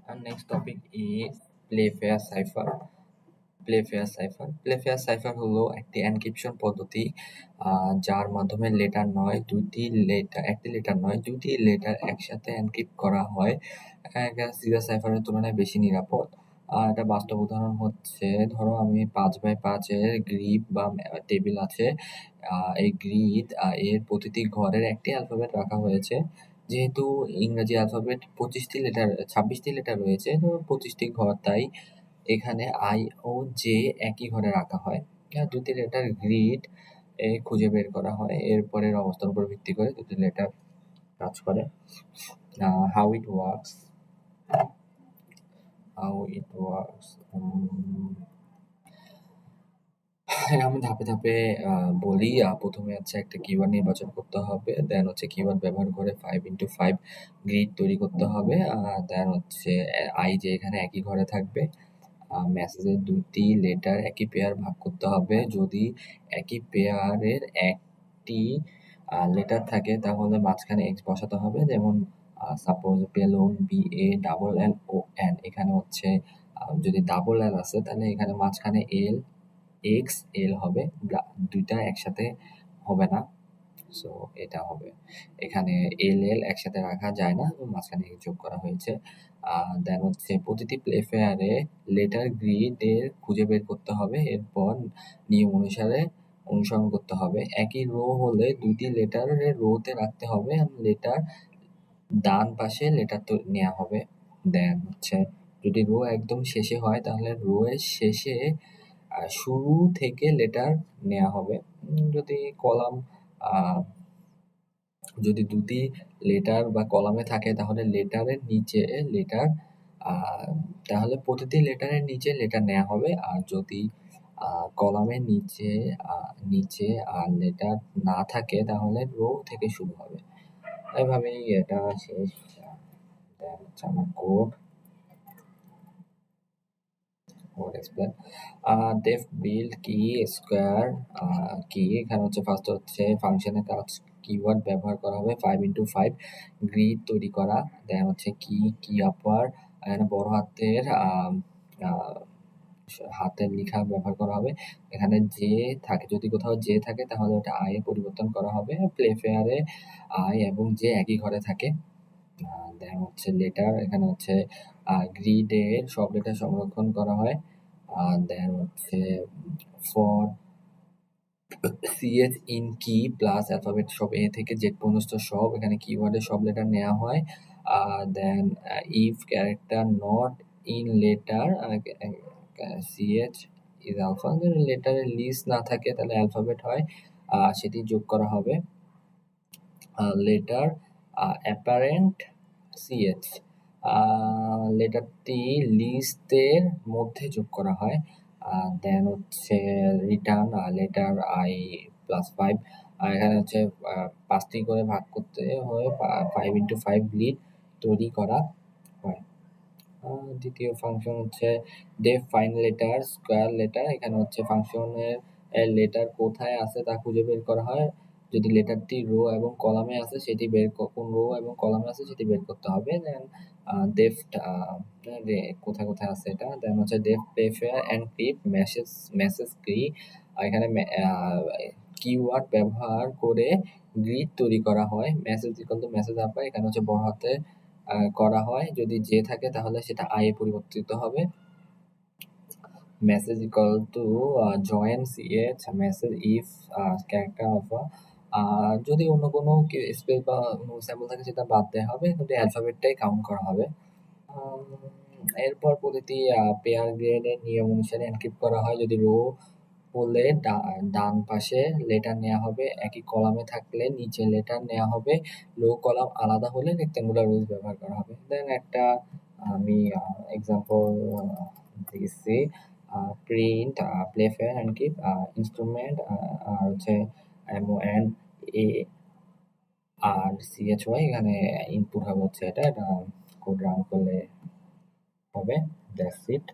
And next topic is Playfair cipher. Playfair cipher হলো একটি encryption পদ্ধতি যার মাধ্যমে একটি লেটার নয় দুটি লেটার একসাথে এনক্রিপ্ট করা হয়। সিজার সাইফারের তুলনায় বেশি নিরাপদ। এটা বাস্তব উদাহরণ হচ্ছে, ধরো আমি 5x5 এর গ্রিড বা টেবিল আছে। এই গ্রিড এর প্রতিটি ঘরের একটি অ্যালফাবেট রাখা হয়েছে। যেহেতু ইংরেজি অ্যালফাবেট 26টি লেটার রয়েছে, তো 25টি ঘর, তাই এখানে আই ও জে একই ঘরে রাখা হয়। দুটি লেটার গ্রিড খুঁজে বের করা হয়, এরপরের অবস্থার উপর ভিত্তি করে দুটি লেটার কাজ করে। How it works how it works আমি ধাপে ধাপে বলি। প্রথমে হচ্ছে একটা কিওয়ার্ড নির্বাচন করতে হবে, দেন হচ্ছে কিওয়ার্ড ব্যবহার করে 5x5 গ্রিড তৈরি করতে হবে। দেন হচ্ছে আই যে এখানে একই ঘরে থাকবে। মেসেজের দুটি লেটার একই পেয়ার ভাগ করতে হবে। যদি একই পেয়ারের একটি লেটার থাকে তাহলে মাঝখানে এক্স বসাতে হবে। যেমন সাপোজ বেলুন BALLON, এখানে হচ্ছে যদি ডাবল এল আছে তাহলে এখানে মাঝখানে এল হবে, দুইটা একসাথে হবে না। সো এটা হবে, এখানে এল একসাথে রাখা যায় না, মাঝখানে যোগ করা হয়েছে। দেন হচ্ছে প্রতিটি প্লেফেয়ারে লেটার গ্রিডের খুঁজে বের করতে হবে, এরপর নিয়ম অনুসারে অনুসরণ করতে হবে। একই রো হলে দুটি লেটারের রোতে রাখতে হবে, লেটার ডান পাশে লেটার তো নেওয়া হবে। দেন হচ্ছে যদি রো একদম শেষে হয় তাহলে রো এর শেষে শুরু থেকে লেটার নেওয়া হবে। যদি দুটি লেটার বা কলামে থাকে তাহলে লেটারের নিচে লেটার তাহলে প্রতিটি লেটারের নিচে লেটার নেওয়া হবে। আর যদি কলামের নিচে লেটার না থাকে তাহলে রো থেকে শুরু হবে। এভাবেই এটা শেষ। আমার কোড এক্সপ্লেন। ডেফ বিল্ড কি স্কোয়ার কি, এখানে হচ্ছে ফার্স্ট হচ্ছে ফাংশনের কাজ, কিওয়ার্ড ব্যবহার করা হবে 5x5 গ্রিড তৈরি করা। দেন হচ্ছে কি আপার, এখানে বড় হাতের লেখা ব্যবহার করা হবে। এখানে যে থাকে, যদি কোথাও যে থাকে তাহলে ওটা আই এ পরিবর্তন করা হবে। প্লেফেয়ারে আই এবং যে একই ঘরে থাকে। দেন হচ্ছে লেটার, এখানে হচ্ছে গ্রিডের সব লেটার সংরক্ষণ করা হয়। দেন হচ্ছে ফর সিএচ ইন কি প্লাস অ্যালফাবেট সব এ থেকে জেড পর্যন্ত সব, এখানে কিওয়ার্ডে সব লেটার নেওয়া হয়। Then if character not in letter C H is alpha, যদি লেটারের লিস্ট না থাকে তাহলে অ্যালফাবেট হয়, সেটি যোগ করা হবে। লেটার অ্যাপারেন্ট সিএচ, লেটারটি লিস্টের মধ্যে যোগ করা হয়। দেন হচ্ছে রিটার্ন লেটার I+5, এখানে হচ্ছে 5টি করে ভাগ করতে হয়, 5x5 গ্রিড তৈরি করা হয়। দ্বিতীয় ফাংশন হচ্ছে define letter square letter, এখানে হচ্ছে ফাংশনের লেটার কোথায় আছে তা খুঁজে বের করা হয়। যদি লেটারটি রো এবং কলামে আছে সেটি কোন রো এবং কলামে আছে সেটি বের করতে হবে। দেন ডেফ কোথায় কোথায় আছে এটা। দেন হচ্ছে ডেফ প্লেফেয়ার এনক্রিপ্ট মেসেজ কি, এখানে কিওয়ার্ড ব্যবহার করে গ্রিড তৈরি করা হয়। মেসেজ আপার, এখানে হচ্ছে বড় হাতে করা হয়। যদি যে থাকে তাহলে সেটা আই এ পরিবর্তিত হবে। Message equal to join CH message if character of, যদি অন্য কোনো স্পেস বা স্যাম্পল থাকে সেটা বাদ দেওয়া হবে, কিন্তু অ্যালফাবেটটাই কাউন্ট করা হবে। এরপর প্রতিটি পেয়ার গ্রেডের নিয়ম অনুসারে এনক্রিপ্ট করা হয়। যদি রো হলে ডান পাশে লেটার নেওয়া হবে, একই কলামে থাকলে নিচে লেটার নেওয়া হবে, রো কলাম আলাদা হলে রেক্টেঙ্গুলার রুলস ব্যবহার করা হবে। দেন একটা আমি এক্সাম্পল দিচ্ছি, প্রিন্ট প্লেফেয়ার এনক্রিপ্ট ইনস্ট্রুমেন্ট আর হচ্ছে MON ARCHY, এখানে ইনপুট হবে হচ্ছে এটা কোড রান করলে হবে। That's it.